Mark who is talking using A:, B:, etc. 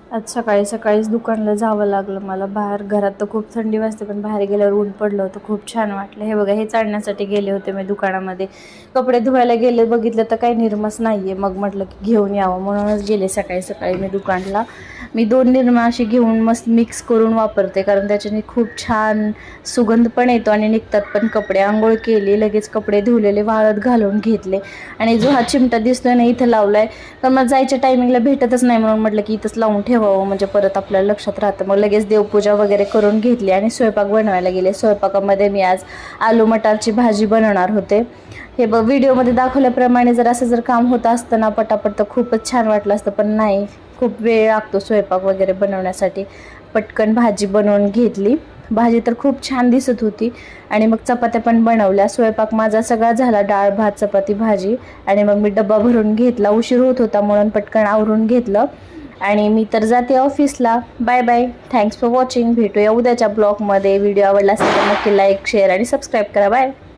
A: आज सकाळी सकाळीच दुकानला जावं लागलं मला. बाहेर घरात तर खूप थंडी वाजते, पण बाहेर गेल्यावर ऊन पडलं होतं. खूप छान वाटलं. हे बघा, हे चालण्यासाठी गेले होते मी दुकानामध्ये. कपडे धुवायला गेले, बघितलं तर काही निर्माच नाही आहे. मग म्हटलं की घेऊन यावं, म्हणूनच गेले सकाळी सकाळी मी दुकानला. मी 2 निरमा अशी घेऊन मस्त मिक्स करून वापरते, कारण त्याच्याने खूप छान सुगंध पण येतो आणि निघतात पण कपडे. आंघोळ केली, लगेच कपडे धुवलेले वाळत घालून घेतले. आणि जो हा चिमटा दिसतोय ना इथं लावलाय, तर मग जायच्या टायमिंगला भेटतच नाही, म्हणून म्हटलं की इथंच लावून ठेवावं, म्हणजे परत आपल्याला लक्षात राहतं. मग लगेच देवपूजा वगैरे करून घेतली आणि स्वयंपाक बनवायला गेले. स्वयंपाकामध्ये मी आज आलू मटारची भाजी बनवणार होते. हे व्हिडिओमध्ये दाखवल्याप्रमाणे जर काम होत असतं ना पटापट, तर खूपच छान वाटलं असतं, पण नाही, खूप वेळ लागतो स्वयंपाक वगैरे बनवण्यासाठी. पटकन भाजी बनवून घेतली. भाजी तर खूप छान दिसत होती. आणि मग चपात्या पण बनवल्या. स्वयंपाक माझा सगळा झाला, डाळ भात चपाती भाजी. आणि मग मी डब्बा भरून घेतला. उशीर होत होता म्हणून पटकन आवरून घेतलं. आणि मी तर जाते ऑफिसला. Bye bye. Thanks for watching. भेटूया उद्याच्या ब्लॉगमध्ये. व्हिडिओ आवडला असेल तर नक्की लाईक शेअर आणि सबस्क्राईब करा. बाय.